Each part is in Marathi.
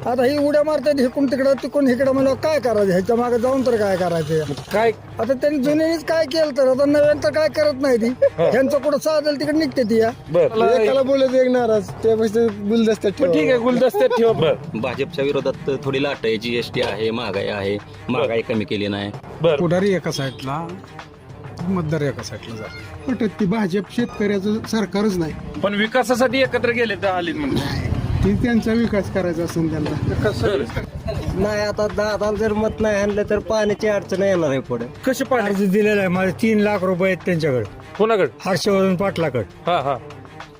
आता ही उड्या मारतात हिकून तिकडं तिकून इकडं म्हणलं काय करायचं ह्याच्या मागे जाऊन तर काय करायचं काय आता त्यांनी जुन्यानीच काय केलं तर आता नव्यानं तर काय करत नाही ती ह्यांचं कुठं साधेल तिकडे निघते ती या बर एकाला बोलत एक नाराज त्यापेक्षा गुलदस्त्यात ठीक आहे गुलदस्त्यात ठेवा. बर भाजपच्या विरोधात थोडी लाट आहे, जीएसटी आहे, महागाई कमी केली नाही. बर पुढारी एका साईडला मतदार एका साईडला जातात ती भाजप शेतकऱ्याचं सरकारच नाही पण विकासासाठी एकत्र गेले तर आले म्हणजे ती त्यांचा विकास करायचा असेल त्यांना नाही आता दादाला जर मत नाही आणलं तर पाण्याची अडचण येणार आहे पुढे कसे पाणी अर्ज दिलेला आहे माझे 3 लाख रुपये आहेत त्यांच्याकडे कोणाकडे हर्षवर्धन पाटलाकडे हा हा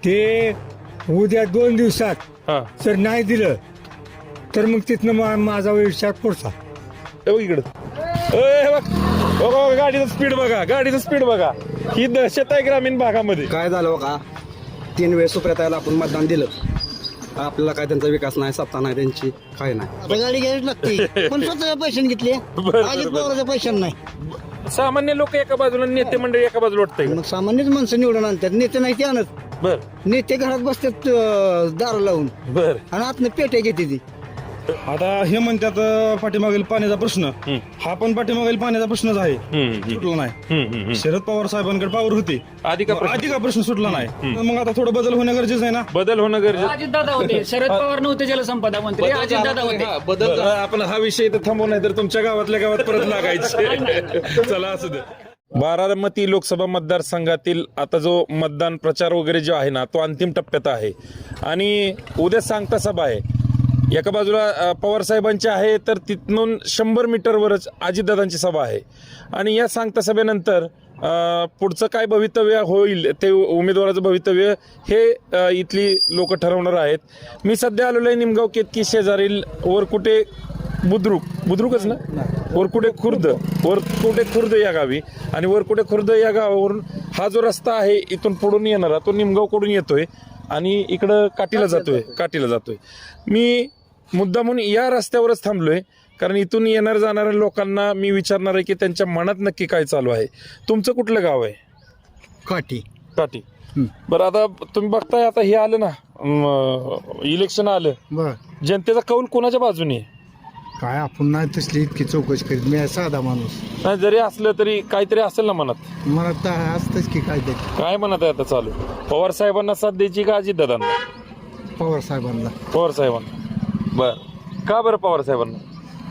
ते उद्या 2 दिवसात हा जर नाही दिलं तर मग तिथनं माझा विचार पुढचा हे बघ इकडं हे बघ हो बघ, गाडीचं स्पीड बघा ही दहशत आहे ग्रामीण भागामध्ये. काय झालं का 3 वेळेस सुप्रियाताईला आपण मतदान दिलं आपल्याला काय त्यांचा विकास नाही सत्ता नाही त्यांची काय नाही गाडी घ्यायची लागते पण स्वतःच्या पैशाने घेतले अजित पवाराच्या पैशाने नाही सामान्य लोक एका बाजूला नेते मंडळी एका बाजूला वाटतंय. मग सामान्यच माणसं निवडून आणतात नेते नाही ते आणत बर नेते घरात बसतात दार लावून बर आणि आतनं पेट्या घेते ती आता हे म्हणतात पाठीमागील पाण्याचा प्रश्न हा पण पाठीमागील पाण्याचा प्रश्नच आहे सुटला नाही शरद पवार साहेबांकडे पावर होती आधी का प्रश्न? आधी का प्रश्न सुटला नाही मग आता थोडं बदल होणं गरजेचं आहे ना बदल होणं गरजेचं. अजितदादा होते शरद पवार नव्हते जलसंपदा मंत्री अजितदादा होते बरं, आपण हा विषय इथं थांबवू नाही तर तुमच्या गावातल्या गावात परत लागायचे. चला असू दे. बारामती लोकसभा मतदारसंघातील आता जो मतदान प्रचार वगैरे जो आहे ना तो अंतिम टप्प्यात आहे आणि उद्या सांगता सभा आहे. एका बाजूला पवार साहेबांची आहे तर तिथून 100 मीटरवरच अजितदादांची सभा आहे आणि या सांगता सभेनंतर पुढचं काय भवितव्य होईल ते उमेदवाराचं भवितव्य हे इथली लोक ठरवणार आहेत. मी सध्या आलेलो आहे निमगाव केतकी शेजारील वरकुटे बुद्रुकच ना वरकुटे खुर्द या गावी आणि वरकुटे खुर्द या गावावरून हा जो रस्ता आहे इथून पुढून येणारा तो निमगावकडून येतोय आणि इकडं काठीला जातोय. मी मुद्दामून या रस्त्यावरच थांबलोय कारण इथून येणार जाणाऱ्या लोकांना मी विचारणार आहे की त्यांच्या मनात नक्की काय चालू आहे. तुमचं कुठलं गाव आहे? काठी बरं आता तुम्ही बघताय आता हे आलं ना इलेक्शन आलं बर जनतेचा कौल कोणाच्या बाजूने आहे? काय आपण नाही तसली इतकी चौकशी करीत मी साधा माणूस नाही जरी असलं तरी काहीतरी असेल ना मनात. मला तर असतंच की काय ते काय म्हणत आहे आता चालू? पवार साहेबांना साथ द्यायची का अजितदादांना? पवार साहेबांना पवार साहेबांना. बर का बरं पवार साहेबांना?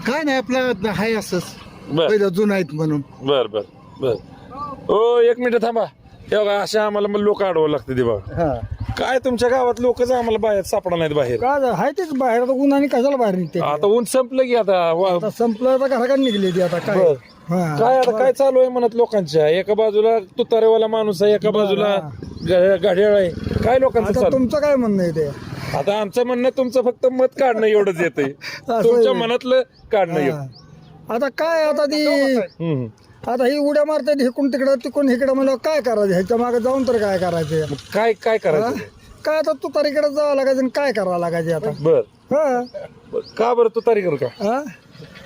काय नाही आपलं हाय असंच बर पहिलं जुनं आहेत म्हणून बर बर बर ओ 1 मिनिट थांबा. हे बघा अशा आम्हाला मग लोक अडवावं लागते ते बघा. काय तुमच्या गावात लोकच आम्हाला बाहेर सापडा नाहीत बाहेर. काय आहे तेच बाहेर आता उन्हाने कशाला बाहेर निघते आता ऊन संपलं की आता आता संपलं तर घराकडे निघले ती आता काय बर. हा. काय आता काय चालू आहे म्हणत लोकांच्या? एका बाजूला तुतारेवाला माणूस आहे एका बाजूला घड्याळ आहे. काय लोकांचं आता चालू? तुमचं काय म्हणणं आहे ते आता आमचं म्हणणं तुमचं फक्त मत काढणं एवढंच येतंय. तुमच्या मनातलं काढणं हा. आता काय आता ती हम्म. आता ही उड्या मारतात हिकून तिकडं तिकून इकडं म्हणलं काय करायचं ह्याच्या मागे जाऊन तर काय करायचं काय काय हा? करायचं? काय आता तू तारीकडे जावं लागायचं आणि काय करावं लागायचं आता बर हा का बरं तुतारी करू का? हा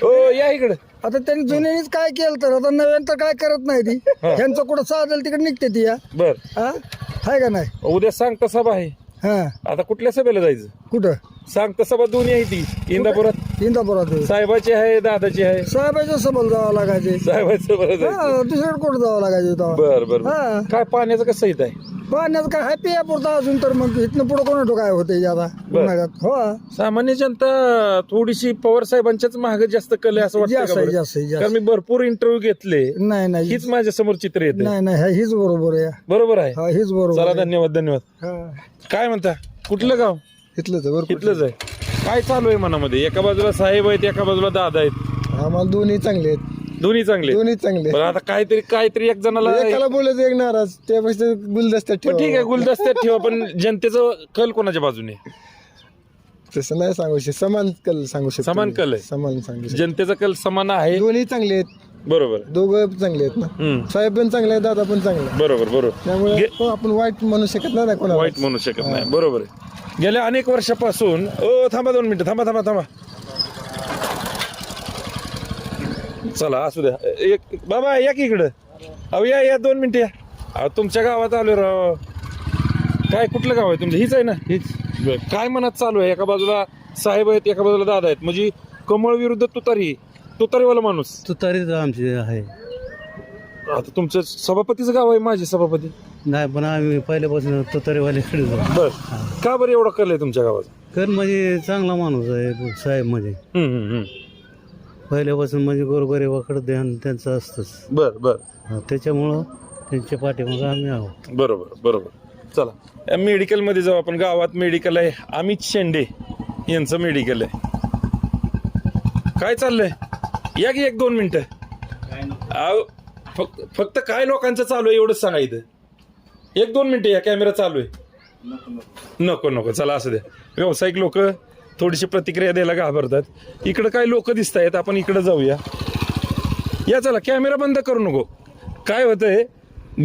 ओ या इकडे. आता त्यांनी जुन्यानीच काय केलं तर आता नव्यानं तर काय करत नाही ती ह्यांचं कुठं साधेल तिकडे निघते ती या बर हा आहे का नाही उद्या सांगता सभा आहे. हा आता कुठल्या सभेला जायचं? कुठं सांगता सभा दोन्ही आहे ती इंदापुरात. इंदापुरात साहेबाची आहे दादाची आहे. साहेबाच्या सबल जावं लागायचे साहेबाचं बरं जायचं. हा दुसरीकडे कुठं जावं लागायचं तेव्हा. बर बर हा. काय पाण्याचं कसं येत आहे? पाण्याचं काय हॅपी पुरता अजून तर मग इथनं पुढं कोण काय होते आता बर. उन्हाळ्यात हो सामान्य जनता थोडीशी पवार साहेबांच्याच महाग जास्त कल आहे असं वाटतं जास्त का आहे, बरं? जास्त आहे, जास्त. कारण मी भरपूर इंटरव्ह्यू घेतले नाही नाही हीच माझ्या समोर चित्र येते. नाही नाही हीच बरोबर आहे बरोबर आहे. हा हीच बरोबर चला आहे. धन्यवाद. हा. काय म्हणता कुठलं गाव? इथलंच आहे इथलंच आहे. काय चालू आहे मनामध्ये? एका बाजूला साहेब आहेत एका बाजूला दादा आहेत. आम्हाला दोन्ही चांगले आहेत दोन्ही चांगले. चांगले बरं आता काहीतरी एक जणाला एकाला बोलत एक नाराज त्यापेक्षा गुलदस्त्यात पण ठीक आहे गुलदस्त्यात ठेवा पण जनतेचं कल कोणाच्या बाजूने? तसं नाही सांगू शकत समान कल सांगू शकतो समान कल आहे. समान सांगू शकतो जनतेचा कल समान आहे. दोन्ही चांगले आहेत बरोबर दोघं चांगले आहेत ना हम्म. साहेब पण चांगले आहेत दादा पण चांगले आहेत. बरोबर त्यामुळे तो आपण वाईट म्हणू शकत नाही ना कोणाला वाईट म्हणू शकत नाही. बरोबर आहे. गेल्या अनेक वर्षापासून थांबा 2 मिनिटं थांबा चला असू द्या. एक बाबा या की इकडं. अहो या 2 मिनिटं या. अहो तुमच्या गावात आलो राव. काय कुठलं गाव आहे तुमचं? हीच आहे ना? हीच. काय मनात चालू आहे? एका बाजूला साहेब आहेत, एका बाजूला दादा आहेत, म्हणजे कमळ विरुद्ध तुतारीवाला माणूस. तुतारीच आमची आहे. आता तुमचं सभापतीचं गाव आहे, माझे सभापती नाही पण आम्ही पहिल्यापासून तुतारीवाल्याकडे जाऊ. बर. का बरं एवढा कल आहे तुमच्या गावात? कर म्हणजे चांगला माणूस आहे साहेब, म्हणजे पहिल्यापासून म्हणजे गोरगरिबाकडे ध्यान त्यांचं असतंच. बर बर. त्याच्यामुळं त्यांच्या पाठीमागे आम्ही आहोत. बरोबर. चला मेडिकलमध्ये जाऊ आपण. गावात मेडिकल आहे, अमित शेंडे यांचं मेडिकल आहे. काय चाललंय? या की 1-2 मिनिटं. फक्त काय लोकांचं चालू आहे एवढंच सांगा. इथं 1-2 मिनिटं या, कॅमेरा चालू आहे. नको चला असू द्या. व्यावसायिक लोक थोडीशी प्रतिक्रिया द्यायला घाबरतात. इकडं काय लोक दिसत आहेत, आपण इकडं जाऊया. या चला, कॅमेरा बंद करू नको. काय होतंय,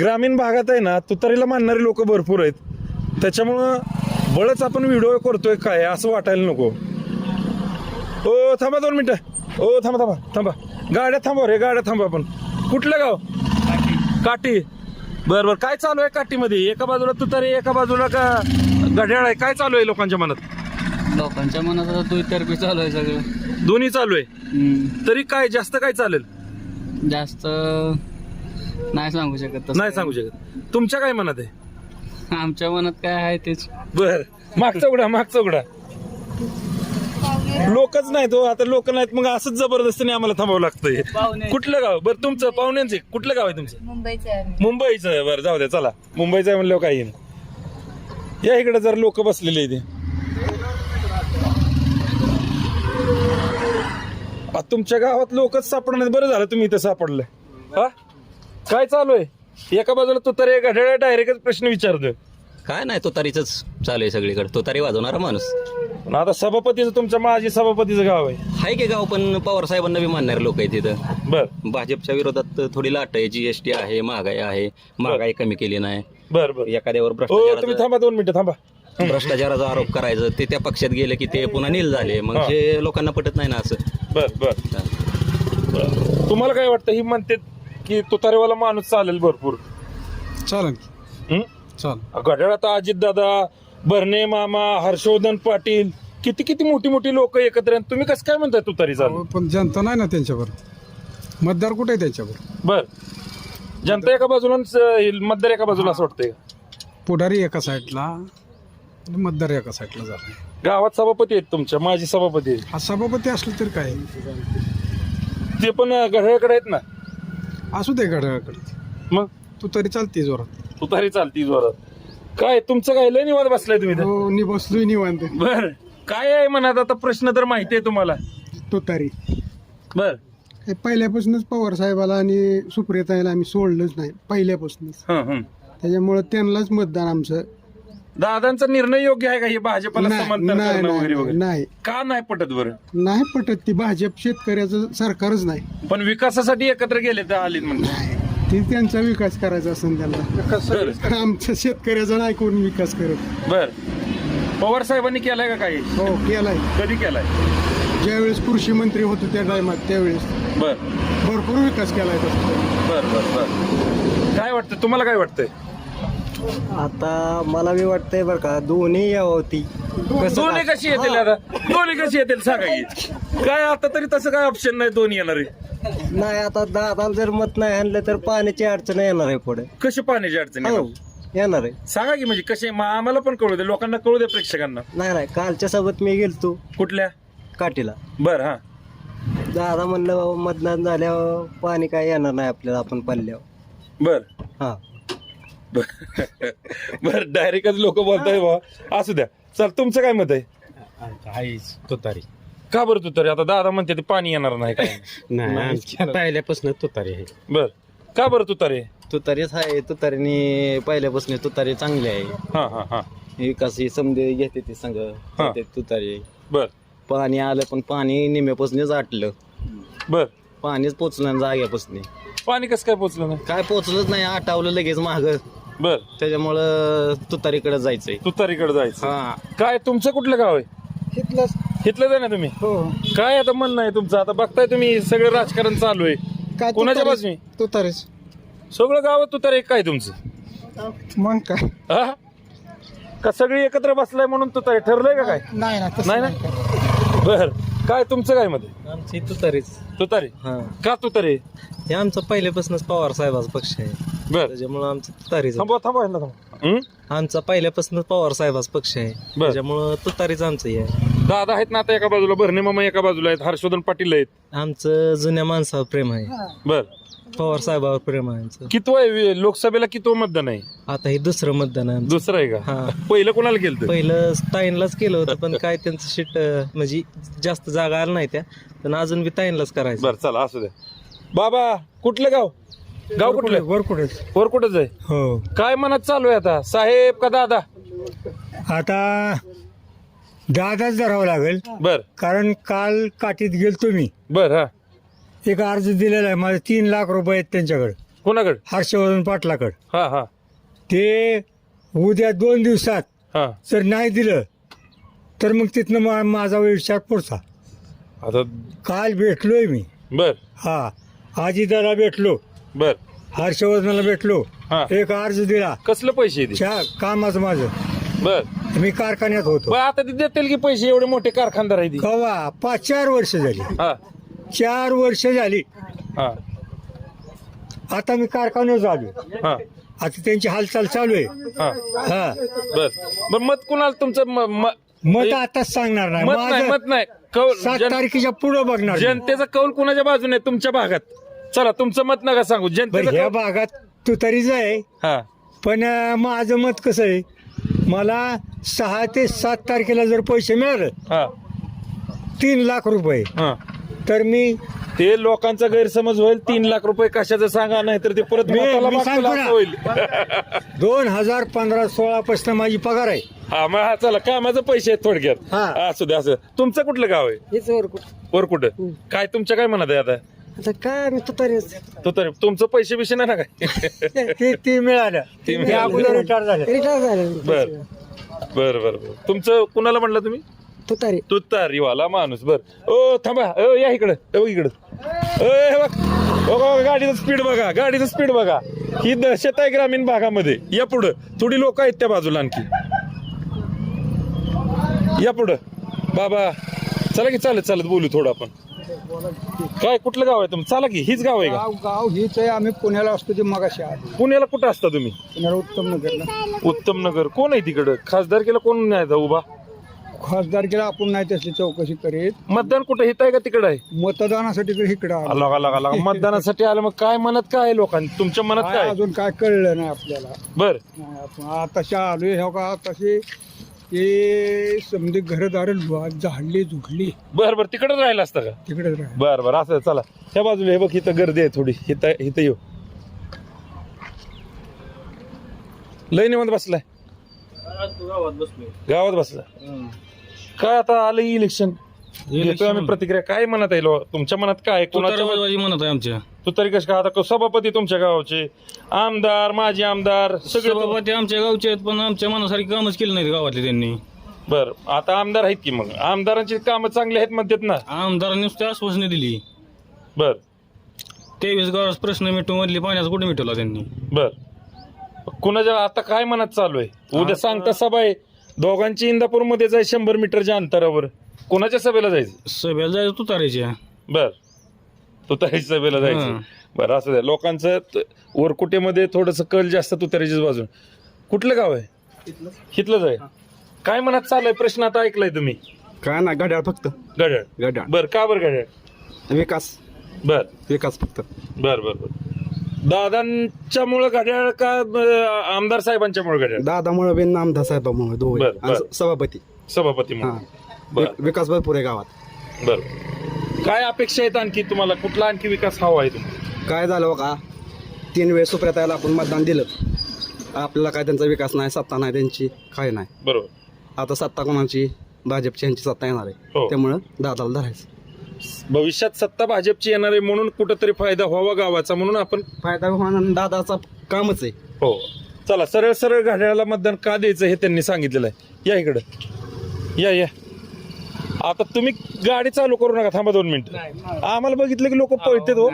ग्रामीण भागात आहे ना तुतारीला मानणारे लोक भरपूर आहेत, त्याच्यामुळं बळच आपण व्हिडिओ करतोय काय असं वाटायला नको. ओ थांबा 2 मिनिटं. ओ थांबा गाड्या थांबा आपण. कुठलं गाव? काठी. बरं काय चालू आहे काठीमध्ये? एका बाजूला तुतारी, एका बाजूला का घड्याळ आहे? काय चालू आहे लोकांच्या मनात? लोकांच्या मनात आता दुतर्फी चालू आहे सगळं. दोन्ही चालू आहे. तरी काय जास्त काय चालेल? जास्त नाही सांगू शकत तसं. नाही सांगू शकत. तुमच्या काय मनात आहे? आमच्या मनात काय आहे तेच. बर. मागचा उघडा. लोकच नाही तो, आता लोक नाहीत, मग असंच जबरदस्तीने आम्हाला थांबावं लागतंय. कुठलं गाव? बरं तुमचं पाहुण्यांचे कुठलं गाव आहे तुमचं? मुंबईचं आहे. बरं जाऊ द्या, चला मुंबईचं आहे म्हणल्यावर काही नाही. या इकडे जर लोक बसलेले इथे. तुमच्या गावात लोकच सापडणार. बरं झालं तुम्ही इथं सापडलंय. हा काय चालू आहे? एका बाजूला तुतारी, घड्याळ, डायरेक्टच प्रश्न विचारतोय. काय नाही, तुतारीच चालू आहे सगळीकडे. तुतारी वाजवणारा माणूस. आता सभापतीचं, तुमच्या माजी सभापतीचं गाव आहे की गाव, पण पवार साहेबांना बी मानणारे लोक आहेत तिथं. बर. भाजपच्या विरोधात थोडी लाट आहे. GST आहे, महागाई कमी केली नाही. बरं एखाद्यावर तुम्ही थांबा 2 मिनिटं थांबा. भ्रष्टाचाराचा आरोप करायचं, ते त्या पक्षात गेले की ते पुन्हा नील झाले. मग हे लोकांना पटत नाही ना असं. बर. तुम्हाला काय वाटतं? ही म्हणते की तुतारीवाला माणूस चालेल भरपूर. चालेल. घड्याळात अजितदादा, भरणे मामा, हर्षवर्धन पाटील, किती मोठी लोक एकत्र आहेत. तुम्ही कसं काय म्हणताय तुतारी चालेल? पण जनता नाही ना त्यांच्यावर. मतदार कुठे आहे त्यांच्यावर? बर. जनता एका बाजूला, मतदार एका बाजूला असं वाटतंय. पुढारी एका साईडला, मतदार एका साईडला झाला. गावात सभापती आहेत तुमच्या, माजी सभापती आहेत. हा सभापती असलं तर काय, ते पण घड्याळाकडे आहेत ना. असू दे घड्याळाकडे, मग तुतारी चालते जोरात. तुतारी चालती जोरात. काय तुमचं काय लय निवांत बसलाय तुम्ही? हो, बसलोय निवांत. बर. काय आहे म्हणत आता? प्रश्न तर माहिती आहे तुम्हाला. तुतारी बर. हे पहिल्यापासूनच पवार साहेबाला आणि सुप्रियाताईला आम्ही सोडलंच नाही पहिल्यापासूनच. त्याच्यामुळे त्यांनाच मतदान आमचं. दादांचा निर्णय योग्य आहे का हे भाजपला नाही, समांतर नाही, करणं वगैरे नाही, वगैरे? नाही. का नाही पटत बरं? नाही पटत. ती भाजप शेतकऱ्याचं सरकारच नाही. पण विकासासाठी एकत्र गेले तर आले म्हणजे ती त्यांचा विकास करायचा असेल त्यांना. आमच्या शेतकऱ्याचा नाही कोण विकास करत. बर. पवार साहेबांनी केलाय का काही? हो केलाय. कधी केलाय? ज्यावेळेस कृषी मंत्री होते त्या टायमात त्यावेळेस बर. भरपूर विकास केलाय. बर. काय वाटतं तुम्हाला? काय वाटतंय? आता मला बी वाटतंय बरं का, दोन्ही यावं ती. दोन्ही कशी येतील आता? दोन्ही कशी येतील सांगा की. काय आता तरी तसं काय ऑप्शन नाही दोन्ही येणारे? नाही, आता दादाला जर मत नाही आणलं तर पाण्याची अडचण येणार आहे पुढे. कशी पाण्याची अडचण हो, आहे? येणार आहे. सांगा की, म्हणजे कसे आम्हाला पण कळू दे, लोकांना कळू दे, प्रेक्षकांना. नाही, कालच्या सोबत मी गेलतो कुठल्या काठीला. बर. हा. दादा म्हणलं बाबा मतदान झाल्यावर पाणी काय येणार नाही आपल्याला, आपण पडल्यावर. बर. हा. बर. डायरेक्टच लोक बोलताय बा. असू द्या. चल, तुमचं काय मत आहे? आहेच तुतारी. का बरं तुतारी? आता दादा म्हणते ते पाणी येणार नाही काय? नाही, पहिल्यापासून तुतारी आहे. बर. का बरं तुतारी? तुतारीच आहे. तुतारीने पहिल्यापासून तुतारी चांगली आहे. हा. विकास ही समजे घेते ती संघ तुतारी. बर. पाणी आलं पण पाणी निम्यापासूनच आटलं. बर. पाणीच पोचलं जाग्यापासून. पाणी कसं काय पोचलं नाही? काय पोचलंच नाही, आटावलं लगेच माग. बर. त्याच्यामुळं तुतारीकडे जायचंय. तुतारीकडे जायचं. हा. काय तुमचं कुठलं गाव आहे? इथलंच आहे ना तुम्ही? काय आता म्हणणं आहे तुमचं? आता बघताय तुम्ही सगळं राजकारण चालू आहे. कोणाच्या बाजूने? तुतारीच. सगळं गाव तुतारी काय तुमचं? मग काय? हा? का सगळी एकत्र बसलाय म्हणून तुतारी ठरलंय का काय? नाही नाही. बर काय तुमचं काय मध्ये आमची तुतारीच. तुतारी हा, का तुतारी हे आमचं पहिल्यापासूनच पवार साहेबाचा पक्ष आहे, बर त्याच्यामुळं आमचं तुतारीच. थांबवा थांबवा ह्यांना थांबवा. आमचा पहिल्यापासूनच पवार साहेबाचा पक्ष आहे, त्याच्यामुळं तुतारीच आमचं हे आहे. दादा आहेत ना आता एका बाजूला, भरणे मामा एका बाजूला आहेत, हर्षवर्धन पाटील आहेत. आमचं जुन्या माणसावर प्रेम आहे, बर पवार साहेबावर प्रेम आहे आमचं. कितवं आहे लोकसभेला, कितवं मतदान आहे? आता हे दुसरं मतदान आहे आमचं. दुसरं आहे का? हा. पहिलं कोणाला केलं? पहिलं ताईंलाच केलं होतं, पण काय त्यांचं सीट म्हणजे जास्त जागा आल्या नाही त्या, पण अजून बी ताईंलाच करायचं. बर चला असू द्या. बाबा कुठलं गाव? गाव कुठलं? वरकुटच आहे. हो. काय मनात चालू आहे आता, साहेब का दादा? आता दादाच धरावं लागेल, बर कारण काल काठीत गेलतो मी, बर हा एक अर्ज दिलेला आहे, माझे 3 लाख रुपये आहेत त्यांच्याकडे, कोणाकडे? हर्षवर्धन पाटलाकडे. हा हा ते उद्या 2 दिवसात हा जर नाही दिलं तर मग तिथनं माझा विचार पुढचा. आता काल भेटलोय मी, बर हा, अजिताला भेटलो, बर हर्षवर्धनाला भेटलो, हा. एक अर्ज दिला कसलं पैसे दे? कामाचं माझं, बर मी कारखान्यात होतो. बर आता ते देतील की पैसे, एवढे मोठे कारखानदार आहे ती. कवा 4 वर्ष झाली, हा 4 वर्ष झाली. हा आता मी कारखान्यात आलो, हा आता त्यांची हालचाल चालू आहे. हा हा, बर बर मत कुणाला तुमचं मत आताच सांगणार नाही, मत नाही, माझं मत नाही, कौल 7 तारखेच्या पुढे बघणार. जनतेचा कौल कुणाच्या बाजूने आहे तुमच्या भागात? चला तुमचं मत नका सांगू, जनतेचं ह्या कौल- भागात तू तरीच आहे, हा पण माझं मत कसं आहे, मला 6 ते 7 तारखेला जर पैसे मिळाले हा 3 लाख रुपये, हा तर मी ते लोकांचा गैरसमज होईल. 3 लाख रुपये कशाचं सांगा, नाही तर ते परत मी मताला मागतील सांगतो असं ना. होईल. 2015-16 पासून माझी पगार आहे. हा मग हा चला, कामाचे पैसे आहेत थोडक्यात. हा. असू द्या असं. तुमचं कुठलं गाव आहे? वर कुठं? काय तुमच्या काय म्हणत आहे आता? आता काय मी तुतारीच तो तर तुमचं पैसे बिशे नाही ना काय? ती मिळाल्या, ती ते मिळाल्या. अगोदर रिटायर झाले. बर बर बर बर. तुमचं कुणाला म्हणलं तुम्ही? तुतारी. तुतारीवाला माणूस. बर ओ थांबा, ओ या इकडं, बघ इकडं. हे बघ, बघा गाडीचं स्पीड बघा, गाडीचं स्पीड बघा. ही दहशत आहे ग्रामीण भागामध्ये. या पुढं थोडी लोक आहेत त्या बाजूला आणखी. या पुढं बाबा, चला की चालत चालत बोलू थोडं आपण. काय कुठलं गाव आहे तुमचं? चला की, हीच गाव आहे का? गाव हीच आहे, आम्ही पुण्याला असतो ते मगाशी आलो. पुण्याला कुठं असता तुम्ही? पुण्याला उत्तम नगरला. उत्तम नगर. कोण आहे तिकडं? खासदारकीला कोण नाही आता उभा? खासदारकीला आपण नाही त्याची चौकशी करीत, मतदान कुठं हित आहे का तिकडं आहे? मतदानासाठी तर इकडे आलो. लगा मतदानासाठी आलं. मग काय मनात काय आहे लोकांनी? तुमच्या मनात काय काय? अजून काय कळलं नाही आपल्याला. बर नाही, आपण आताशी आलोय हो का, तसे ते समजे घरदार झाडली झुडली बर बर, तिकडच राहिलं असतं का? तिकडेच राहा. बर बर, असं चला. ह्या बाजूला हे बघ, इथं गर्दी आहे थोडी. इथं येऊ. लय निवांत बसलाय, गावात बसला. काय आता आलं इलेक्शन, घेतोय आम्ही प्रतिक्रिया. काय म्हणत आहे तुमच्या मनात काय? कोणाच्या म्हणत आहे आमच्या तू तरी कश का आता सभापती तुमच्या गावाचे, आमदार, माजी आमदार सगळे सभापती आमच्या गावचे आहेत, पण आमच्या मनासारखी कामच केली नाहीत गावातले त्यांनी. बर आता आमदार आहेत की, मग आमदारांची कामं चांगली आहेत म्हणतात ना. आमदारांनी नुसती आश्वासने दिली. बर 23 गावात प्रश्न मिटून मधली पाण्याचा कुठे मिटवला त्यांनी? बर कुणाच्या आता काय मनात चालू आहे? उद्या सांगता सभा आहे दोघांची, इंदापूरमध्ये जाय 100 मीटरच्या अंतरावर. कोणाच्या सभेला जायचं? सभेला जायचं तुतारीच्या. बर तुतारीच्या सभेला जायचं. बरं असं द्या. लोकांचं वरकुटेमध्ये थोडस कल जास्त तुतारीच्याच बाजून. कुठलं गाव आहे? इथलंच आहे. काय मनात चाललंय प्रश्न आता ऐकलाय तुम्ही? काय ना, घड्याळ फक्त घड्याळ. घड्याळ. बर का बर घड्याळ? विकास बर विकास फक्त. बर बर बर. दादांच्यामुळे घड्याळ का आमदार साहेबांच्यामुळे घड्याळ? दादामुळे बिन आमदार साहेबामुळे दोघे. बरं, बरं. आणि सभापती. सभापती हा, म्हणून. विकास भरपूर आहे गावात. बर काय अपेक्षा आहेत आणखी तुम्हाला? कुठला आणखी विकास हवा आहे तुम्हाला? काय झालं का, 3 वेळेस सुप्रियाताईला आपण मतदान दिलं, आपल्याला काय त्यांचा विकास नाही, सत्ता नाही त्यांची, काय नाही. बरोबर. आता सत्ता कोणाची? भाजपची, ह्यांची सत्ता येणार हो. आहे, त्यामुळं दादाला धरायचं. भविष्यात सत्ता भाजपची येणार आहे म्हणून कुठंतरी फायदा व्हावा गावाचा म्हणून आपण. फायदा होणार, दादाचा कामच आहे. हो चला, सरळ सरळ घड्याळाला मतदान का द्यायचं हे त्यांनी सांगितलेलं आहे. या इकडं, या. आता तुम्ही गाडी चालू करू नका, थांबा 2 मिनिटं. आम्हाला बघितलं की लोक पळतात हो.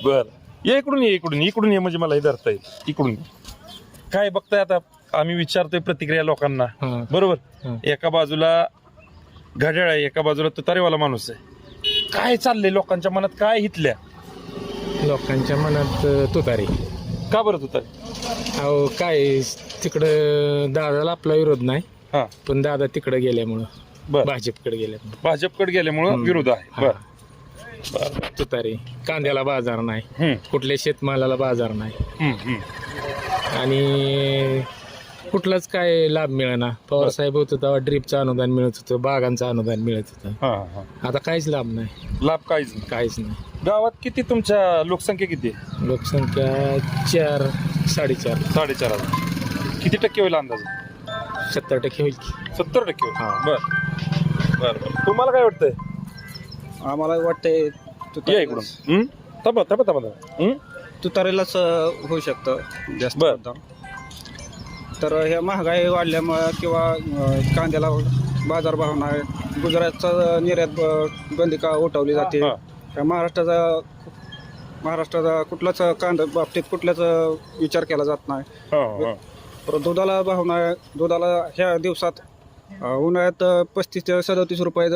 बर या इकडून ये म्हणजे मला हे धरता येईल. इकडून काय बघताय आता, आम्ही विचारतोय प्रतिक्रिया लोकांना. बरोबर. एका बाजूला घड्याळ आहे, एका बाजूला तुतारीवाला माणूस आहे. काय चाललंय लोकांच्या मनात, काय हितल्या लोकांच्या मनात तुतारी. का बरं तुतारी? अहो काय तिकडं दादाला आपला विरोध नाही, हा पण दादा तिकडे गेल्यामुळं बर भाजपकडे गेल्यामुळं भाजपकडे गेल्यामुळं विरोध आहे. बर तुतारी. कांद्याला बाजार नाही, हम्म, कुठल्या शेतमालाला बाजार नाही, हम्म, हम्म. आणि कुठलाच काय लाभ मिळेना. पवार साहेब होतं तेव्हा ड्रीपचं अनुदान मिळत होतं, बागांचं अनुदान मिळत होतं. हा हा आता काहीच लाभ नाही, लाभ काहीच नाही. काहीच नाही. गावात किती तुमच्या लोकसंख्या किती आहे? लोकसंख्या 4 4.5 4,500. किती टक्के होईल अंदाज? 70% होईल की. 70% होईल. हा. बर बर बर. तुम्हाला काय वाटतंय? आम्हाला वाटतंय या इकडून. हम्म? थांबा थांबा थांबा थांबा. हम्म? तुतारीलाच होऊ शकतं जास्त बर. मतदान. तर ह्या महागाई वाढल्यामुळं किंवा कांद्याला बाजारभाव नाही, गुजरातचा निर्यात बंदी का उठवली जाते. हा. ह्या महाराष्ट्राचा कुठलाच कांदा बाबतीत कुठलाच विचार केला जात नाही. हा, हा. परत दुधाला भाव नाही. दुधाला ह्या दिवसात उन्हाळ्यात 35 ते 37 रुपये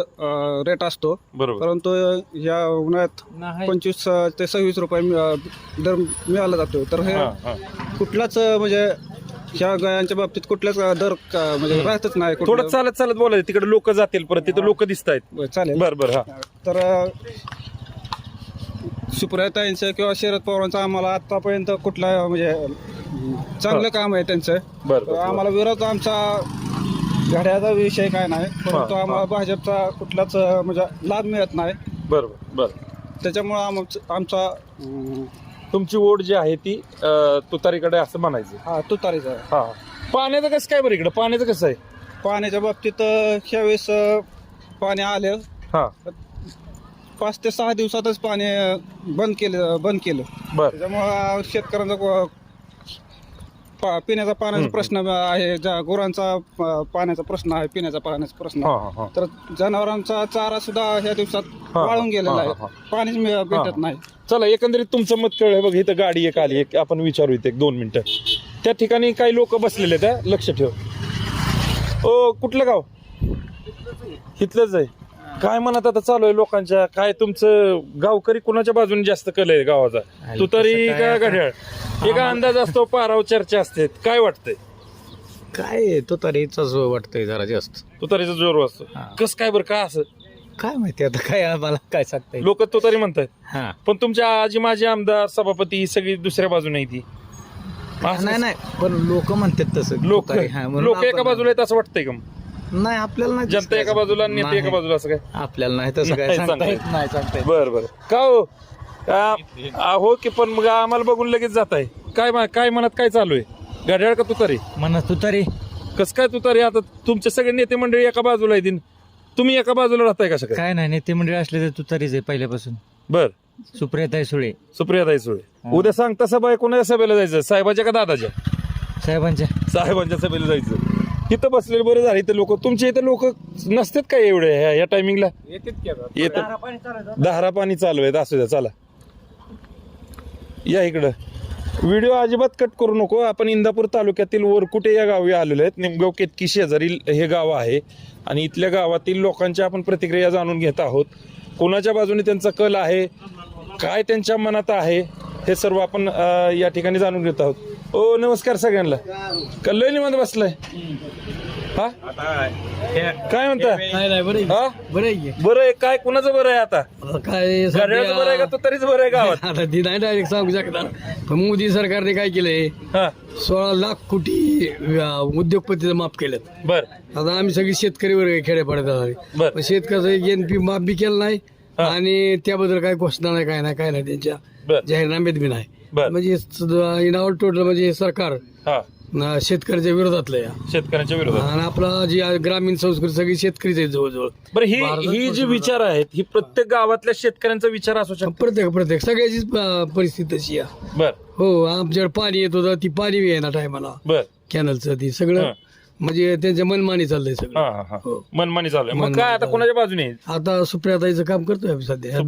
रेट असतो, बरोबर. परंतु या उन्हाळ्यात 25 ते 26 रुपये दर मिळाला जातो. तर हे हा, हा. कुठलाच म्हणजे ह्या गायांच्या बाबतीत कुठलाच दर म्हणजे राहतच नाही. थोडं चालत चालत बोलायचं, तिकडे लोक जातील परत, तिथे लोक दिसत आहेत. चालेल. बर बर. हा तर सुप्रियाताईंचं किंवा शरद पवारांचं आम्हाला आतापर्यंत कुठला म्हणजे चांगलं काम आहे त्यांचं. बर तर बर. आम्हाला विरोध आमचा घड्याचा विषय काय नाही, परंतु हा, आम्हाला भाजपचा कुठलाच म्हणजे लाभ मिळत नाही. बरोबर बर. त्याच्यामुळं आमचा तुमची ओढ जी आहे ती तुतारीकडे असं म्हणायचं. हा तुतारीचा आहे. हा. पाण्याचं कसं काय बरं इकडं? पाण्याचं कसं आहे? पाण्याच्या बाबतीत ह्यावेळेस पाणी आलं, हा 5 ते 6 दिवसातच पाणी बंद केलं. बर. त्याच्यामुळं शेतकऱ्यांचा पिण्याचा पाण्याचा प्रश्न आहे, गुरांचा पाण्याचा प्रश्न आहे, पिण्याचा पाण्याचा प्रश्न हा आहे. हा हा. तर जनावरांचा चारा सुद्धा ह्या दिवसात हा, वाळून गेलेला हा, आहे, हा. पाणीच भेटत नाही. चला एकंदरीत तुमचं मत कळलं बघ. इथं गाडी एक आली, एक आपण विचारू इथे 2 मिनिटं. त्या ठिकाणी काही लोक बसलेले आहेत, लक्ष ठेव. ओ कुठलं गाव? इथलंच आहे. काय म्हणत आता चालू आहे लोकांच्या? काय तुमचं गावकरी कुणाच्या बाजूने जास्त कल आहे गावाचा? तुतारी का घड्याळ? एका अंदाज असतो, पाराव चर्चा असते. काय वाटतंय? काय तुतारीचाच वाटतंय जरा जास्त. तुतारीचा जोर असतो. कस काय बरं? का असं काय माहिती आता, काय आम्हाला काय सांगता येईल. लोक तुतारी म्हणतात, हा पण तुमच्या आजी माझे आमदार सभापती ही सगळी दुसऱ्या बाजूने आहे ती. नाही पण लोक म्हणतात तसं. लोक तुतारी, हा, म्हणून लोक एका आपण- बाजूला आहेत असं वाटतंय का? नाही आपल्याला नाही जनता एका बाजूला, नेते नाही. एका बाजूला, असं काय? आपल्याला नाही तसं काय नाही सांगता सांगता येत नाही, सांगता येत. बर बर. का हो? हो की, पण मग आम्हाला बघून लगेच जात आहे. काय मनात काय चालू आहे? घड्याळ का तुतारी? म्हणा तुतारी. कस काय तुतारी? आता तुमचे सगळे नेते मंडळी एका बाजूला आहेत, तुम्ही एका बाजूला राहताय कसं काय? काय नाही, नेते मंडळी असले तर तुतारीच आहे पहिल्यापासून. बर. सुप्रियाताई सुळे सुप्रियाताई सुळे. उद्या सांगता सभा आहे, कोणाच्या सभेला जायचं? साहेबाच्या का दादाच्या? साहेबांच्या. साहेबांच्या सभेला जायचं. इथं बसलेले बरे झाले. इथं लोक, तुमच्या इथं लोक नसतात काय एवढे या टायमिंगला? येतात. दहारा पाणी चालू आहे. असू द्या, चला या इकडं. व्हिडिओ अजिबात कट करू नको. आपण इंदापूर तालुक्यातील वरकुटे या गावी आलेलो आहेत. निमगाव केतकी शेजारी हे गाव आहे आणि इथल्या गावातील लोकांच्या आपण प्रतिक्रिया जाणून घेत आहोत. कोणाच्या बाजूने त्यांचा कल आहे, काय त्यांच्या मनात आहे, हे सर्व आपण या ठिकाणी जाणून घेत आहोत. ओ नमस्कार सगळ्यांना. कल्लोय निवांत बसलाय? हा काय म्हणता? हा? बरं आहे. काय कुणाचं बरं आहे आता? काय घड्याळाचं बरं आहे का तुतारीच बरं आहे गावात? आता ती नाही डायरेक्ट सांगू शकणार, पण मोदी सरकारने काय केलंय, हा 16 लाख कोटी उद्योगपतीचं माफ केलं. बर आता आम्ही सगळे शेतकरी वर्ग खेड्यापाड्यात, बर. शेतकऱ्याचं एनपी माफ बी केलं नाही आणि त्याबद्दल काय घोषणा नाही, काय नाही त्यांच्या बर जाहीरनाम्यात बी नाही. बर. म्हणजे इन ऑल टोटल म्हणजे हे सरकार हा शेतकऱ्याच्या विरोधातलं या. शेतकऱ्यांच्या विरोधात. आणि आपला जी ग्रामीण संस्कृती सगळी शेतकरीच आहे जवळजवळ. बरं, ही जी विचार आहेत ही प्रत्येक गावातल्या शेतकऱ्यांचा विचार असू शकतो. प्रत्येक सगळ्याचीच परिस्थिती तशी आहे. बर हो, आमच्याकडे पाणी येत होतं, ती पाणी बी आहे ना टायमाला, बर कॅनलचं ती सगळं म्हणजे त्यांच्या मनमानी चाललंय सगळं. हा हा हा मनमानी चालू आहे. मग काय आता कोणाच्या बाजूने आहे? आता सुप्रियाताईचं काम करतोय आम्ही सध्या ह्या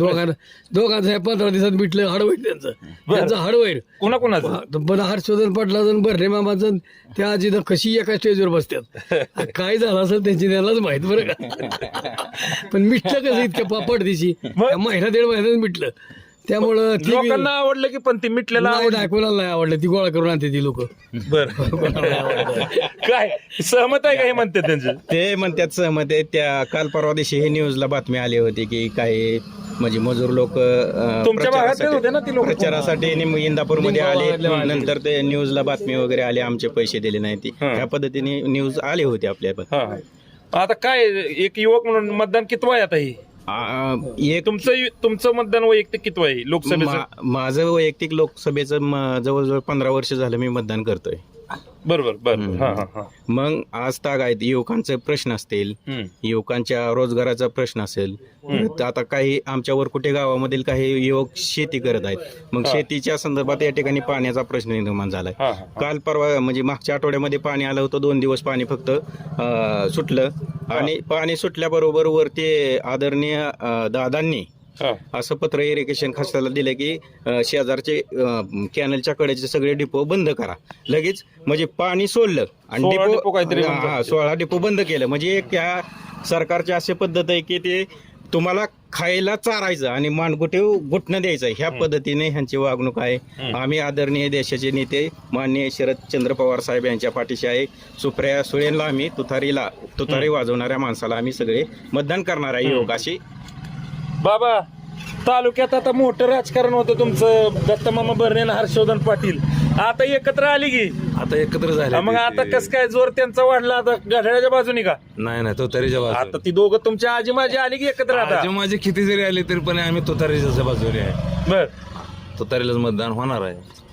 दोघांचं ह्या 15 दिवसात मिटलं हडवैर त्यांचं हडवैर. कुणा कुणाचं? पण हर्षवर्धन पाटलाचं भरणे मामाचं त्या आजी कशी एका स्टेजवर बसतात. काय झालं असेल त्यांची त्यांनाच माहित बरं का. पण मिटलं कसं इतक्या पडदिशी महिना 1.5 महिन्यात मिटलं. त्यामुळं ती लोकांना आवडलं की पण ती मिटलेला नाही कोणाला नाही आवडलं. ती गोळा करून आणते ती लोक. बर काय सहमत आहे का हे म्हणते त्यांचं? ते म्हणतात सहमत आहे. त्या काल परवा दिवशी हे न्यूजला बातमी आली होती की काही म्हणजे मजूर लोक तुमच्या भागातले होते ना ती लोक? प्रचारासाठी इंदापूरमध्ये आले. नंतर ते न्यूजला बातमी वगैरे आली, आमचे पैसे दिले नाही. ती ह्या पद्धतीने न्यूज आले होते आपल्या. आता काय एक युवक म्हणून मतदान कितवं आहे आता? हे तुमचं मतदान वैयक्तिक कितवं आहे लोकसभेचं? माझं वैयक्तिक लोकसभेचं जवळजवळ 15 वर्ष झालं मी मतदान करतोय. बरोबर. मग आज ताग आहेत, युवकांचे प्रश्न असतील, युवकांच्या रोजगाराचा प्रश्न असेल. आता काही आमच्या वरकुटे गावामधील काही युवक शेती करत आहेत. मग शेतीच्या संदर्भात या ठिकाणी पाण्याचा प्रश्न निर्माण झालाय. काल परवा म्हणजे मागच्या आठवड्यामध्ये पाणी आलं होतं. 2 दिवस पाणी फक्त सुटलं आणि पाणी सुटल्याबरोबर वरती आदरणीय दादांनी असं पत्र इरिगेशन खात्याला दिलं की शेजारचे कॅनलच्या कडेचे सगळे डिपो बंद करा लगेच. म्हणजे पाणी सोडलं आणि डिपो 16 डिपो बंद केलं. म्हणजे एक या सरकारची अशी पद्धत आहे की ते तुम्हाला खायला चारायचं आणि मानगुटे घुटणं द्यायचं. ह्या पद्धतीने ह्यांची वागणूक आहे. आम्ही आदरणीय देशाचे नेते माननीय शरदचंद्र पवार साहेब यांच्या पाठीशी आहे. सुप्रिया सुळेंना आम्ही तुतारी वाजवणाऱ्या माणसाला आम्ही सगळे मतदान करणार आहे युवक अशी. बाबा तालुक्यात आता मोठं राजकारण होतं तुमचं. दत्तमामा भरणे आणि हर्षवर्धन पाटील आता एकत्र आली की? आता एकत्र झाले. मग आता कस काय जोर त्यांचा वाढला आता घड्याळाच्या बाजूनी का? नाही तुतारीच्या बाजूने. आता ती दोघं तुमच्या आजी माझी आली की एकत्र? आता माझे किती जरी आले तरी पण आम्ही तुतारीच्या बाजूने आहे. बर तुतारीलाच मतदान होणार आहे.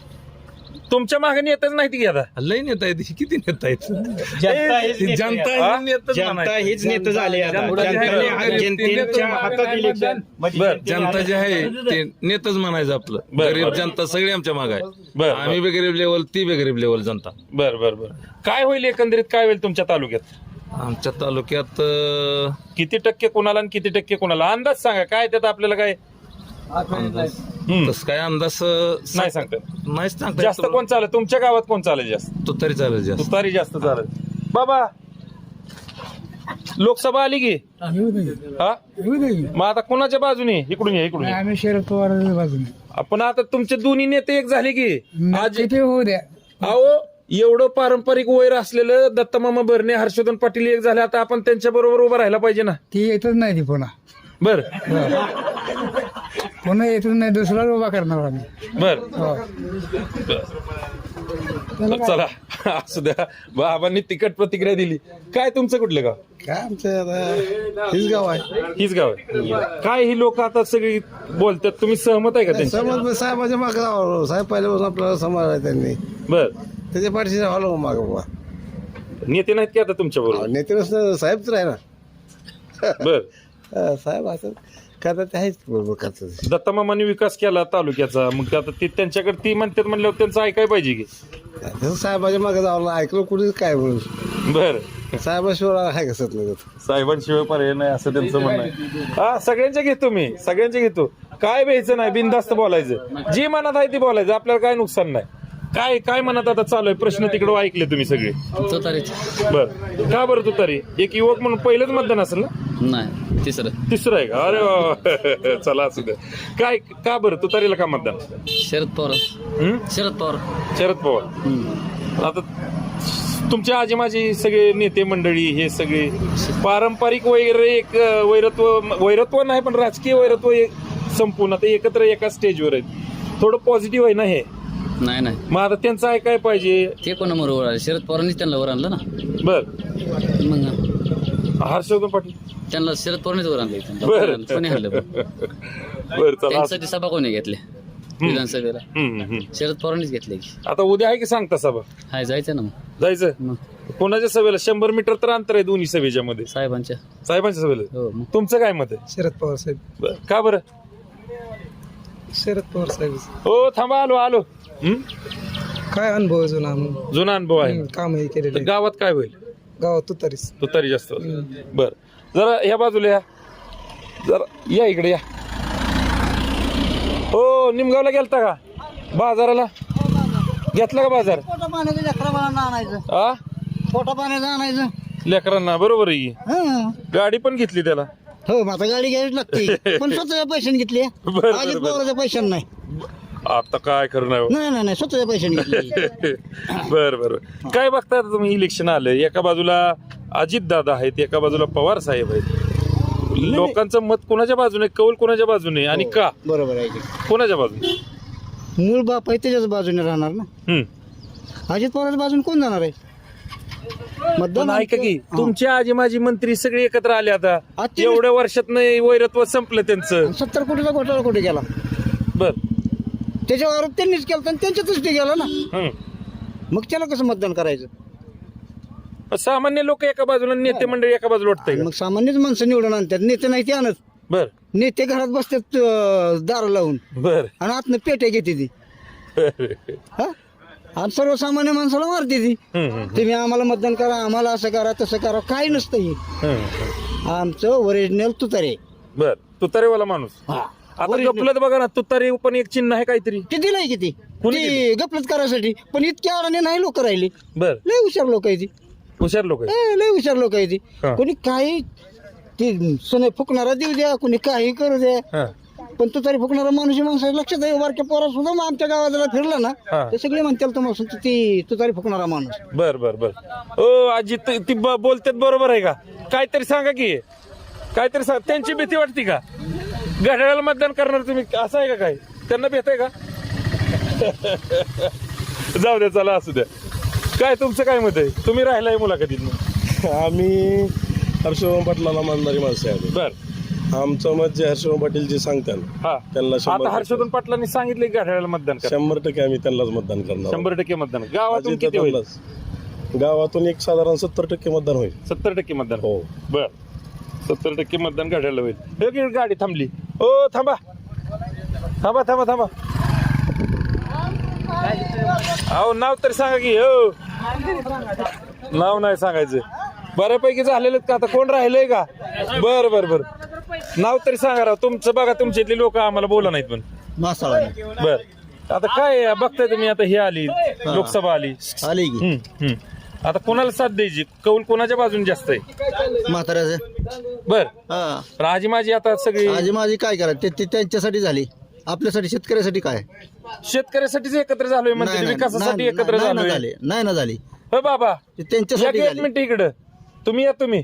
तुमच्या मागे नेतच नाही की आता? लई नेता येते. किती नेता आहेत? जनता हीच नेते झाले. जनता जे आहे ते नेतच म्हणायचं आपलं. गरीब जनता सगळी आमच्या मागे आहे. आम्ही बी गरीब लेवल, ती बी गरीब लेवल जनता. बर काय होईल एकंदरीत काय होईल तुमच्या तालुक्यात? आमच्या तालुक्यात किती टक्के कोणाला आणि किती टक्के कोणाला अंदाज सांगा. काय त्यात आपल्याला काय तसं काय अंदाज नाही सांगता? नाही सांगता. जास्त कोण चालेल तुमच्या गावात? कोण चालेल जास्त? तुतारी चालेल जास्त. तुतारी जास्त चालेल. बाबा लोकसभा आली की? मग आता कोणाच्या बाजूने? इकडून या. आम्ही शरद पवार बाजूने. आपण आता तुमचे दोन्ही नेते एक झाले की? आज किती होऊ द्या. अहो एवढं पारंपरिक वैर असलेलं दत्तमामा भरणे हर्षवर्धन पाटील एक झाले. आता आपण त्यांच्या बरोबर उभं राहायला पाहिजे ना? ती येतच नाही ती पुन्हा. बर पुन्हा येतच नाही. दुसरा उभा करणार आम्ही. बर चला असू द्या. बाबांनी तिकट प्रतिक्रिया दिली. काय तुमचं कुठलं गाव? काय आमचं हीच गाव आहे. हीच गाव आहे. काय ही लोक आता सगळी बोलतात, तुम्ही सहमत आहे का त्यांच्या? समज साहेबाच्या मागे राहावं. साहेब पहिल्यापासून आपल्याला समाज आहे त्यांनी. बर त्याच्या पाठीशी राहावं माग बाबा. नेते नाहीत की आता तुमच्या बरोबर? नेते नसतं साहेबच राही ना. बर साहेब असं करतात ते आहेच बरोबर करतात. दत्तमामांनी विकास केला तालुक्याचा. मग आता ते त्यांच्याकडे ती म्हणतात म्हणल्यावर त्यांचं ऐकाय पाहिजे की? साहेबाच्या मागे जावं ऐकलं कुठे काय म्हणून. बर साहेबाशिवाय आहे कसत नाही. साहेबांशिवाय पर्याय नाही असं त्यांचं म्हणणं आहे. हा सगळ्यांचे घेतो मी, सगळ्यांचे घेतो. काय भ्यायचं नाही, बिनधास्त बोलायचं. जी मनात आहे ती बोलायचं. आपल्याला काय नुकसान नाही. काय मनात आता चालू आहे प्रश्न तिकडे ऐकले तुम्ही सगळे? बर का बरं तुतारी? एक युवक म्हणून पहिलंच मतदान असेल ना? नाही तिसरं आहे का? अरे चला असू दे. काय का बरं तुतारीला का मतदान? शरद पवार. आता तुमच्या आजी माझी सगळे नेते मंडळी हे सगळे पारंपरिक वगैरे एक वैरत्व नाही पण राजकीय वैरत्व संपूर्ण आता एकत्र एका स्टेजवर आहेत. थोडं पॉझिटिव्ह आहे ना हे? नाही मग आता त्यांचं ऐकाय पाहिजे. ते कोणावर वर आले? शरद पवारांनीच त्यांना वर आणलं ना. बर मग हर्षवर्धन पाटील त्यांना शरद पवारनीच वर आणलं. बर कोणी आणलं? बर चला. त्यांच्यासाठी सभा कोणी घेतल्या विधानसभेला? शरद पवारांनीच घेतले. आता उद्या आहे की सांगता सभा? हाय जायचं ना. मग जायचं कोणाच्या सभेला? 100 मीटर तर अंतर आहे दोन्ही सभेच्या मध्ये. साहेबांच्या सभेला. हो. तुमचं काय मत आहे? शरद पवार साहेब. का बरं? शरद पवार साहेब. हो थांबा आलो. काय अनुभव जुना अनुभव आहे. काम केलेलं. गावात काय होईल? गावात तुतारीस. तुतारी जास्त बर. जरा ह्या बाजूला या, जरा या इकडे या. हो निमगावला गेलता का बाजाराला? घेतला का बाजार? पोटा पाण्याचं लेकरांना आणायचं, आ पोटा पाण्याचं आणायचं. लेकरांना बरोबर आहे की. हं. गाडी पण घेतली त्याला. हो आता गाडी घ्यावीच लागते पण स्वतःच्या पैशाने घेतली. बरं, अजित बरं. पवारच्या पैशाने नाही. आता काय करणार नाही स्वतःच्या पैशाने घेतली. बर बर. काय बघता आता तुम्ही? इलेक्शन आलं, एका बाजूला अजित दादा आहेत, एका बाजूला पवार साहेब आहेत. लोकांचं मत कोणाच्या बाजूने, कौल कोणाच्या बाजूने आणि का? बरोबर आहे की. कोणाच्या बाजूने? मूळ बाप आहे त्याच्याच बाजूने राहणार ना. अजित पवारच्या बाजूने कोण जाणार आहे? पण ऐका की तुमच्या आजी माझी मंत्री सगळे एकत्र आले आता. आता- एवढ्या वर्षात नाही वैरत्व संपलं त्यांचं. 70 कोटीचा घोटाळा कुठे गेला? बर. त्याच्यावर आरोप त्यांनीच केला आणि त्यांच्यातच ते गेला ना. हम्म. मग त्याला कसं मतदान करायचं? सामान्य लोक एका बाजूला, नेते मंडळी एका बाजूला वाटतंय. मग सामान्यच माणसं निवडून आणतात, नेते नाही ते आणत. बर नेते घरात बसतात दार लावून बर. आणि आतनं पेट्या घेते ती. हा? आणि सर्वसामान्य माणसाला मारते ती. तुम्ही आम्हाला मतदान करा, आम्हाला असं करा तसं करा, काही नसतं हे. आमचं ओरिजिनल तुतारे. बर. तुतारेवाला माणूस. आता गपलत बघा ना, तुतारे पण एक चिन्ह आहे काहीतरी. ते दिलंय किती कोणी ती गपलत करायसाठी, पण इतक्या अडाने नाही लोक राहिली. बर. लय हुशार लोक आहे ती. हुशार लोक लय हुशार लोक आहे ती. हा. कोणी काही ती सोने फुकणारा देऊ द्या, कोणी काही करू द्या, पण तुतारी फुकणारा माणूस माणसाच्या लक्षात आहे. बारक्या पोरा सुद्धा मग आमच्या गावाला फिरला ना हा. ते सगळे म्हणतील तुम्हाला ती तुतारी फुकणारा माणूस. बर बर बर. ओ आजी ती बोलतात बरोबर आहे का? काहीतरी सांगा की, काहीतरी सांगा. त्यांची भीती वाटते का? घड्याळाला मतदान करणार तुम्ही असं आहे का? काय त्यांना भीत आहे का? जाऊ द्या, चला असू द्या. काय तुमचं काय मत आहे? तुम्ही राहिलाय मुलाखतीत. आम्ही हर्षवर्धन पाटलाला मानणारी माणसं आहे. बर. आमचं मत जे हर्षवर्धन पाटील जे सांगतात हा. त्यांना आता हर्षवर्धन पाटलांनी सांगितलं की घड्याळाला मतदान करा. 100% आम्ही त्यांनाच मतदान करणार. 100% मतदान. गावातून किती होईल? गावातून एक साधारण 70% मतदान होईल. 70% मतदान. हो. बर. 70% मतदान घड्याळला होईल. हे की गाडी थांबली. ओ थांबा थांबा थांबा थांबा. अहो नाव तरी सांगा की. हो नाव नाही सांगायचं. बऱ्यापैकी झालेलं का? आता कोण राहिलंय का? बर बर बर. नाव तरी सांगा राव. तुमचं बघा, तुमच्यातली लोक आम्हाला बोला नाहीत पण. बर. आता काय बघताय तुम्ही? आता हे आली लोकसभा आली आली आता कोणाला साथ द्यायची? कौल कोणाच्या बाजूने जास्त आहे? म्हाताऱ्याचं. बर. हा. आजी माझी आता सगळी आजी माझी काय करायचं ते त्यांच्यासाठी झाली, आपल्यासाठी शेतकऱ्यासाठी काय? शेतकऱ्यासाठीच एकत्र झालोय म्हणजे विकासासाठी एकत्र झालोय. नाही ना झाली. हो बाबा ते त्यांच्यासाठी एक झाली. मिनिट इकडं. तुम्ही या तुम्ही.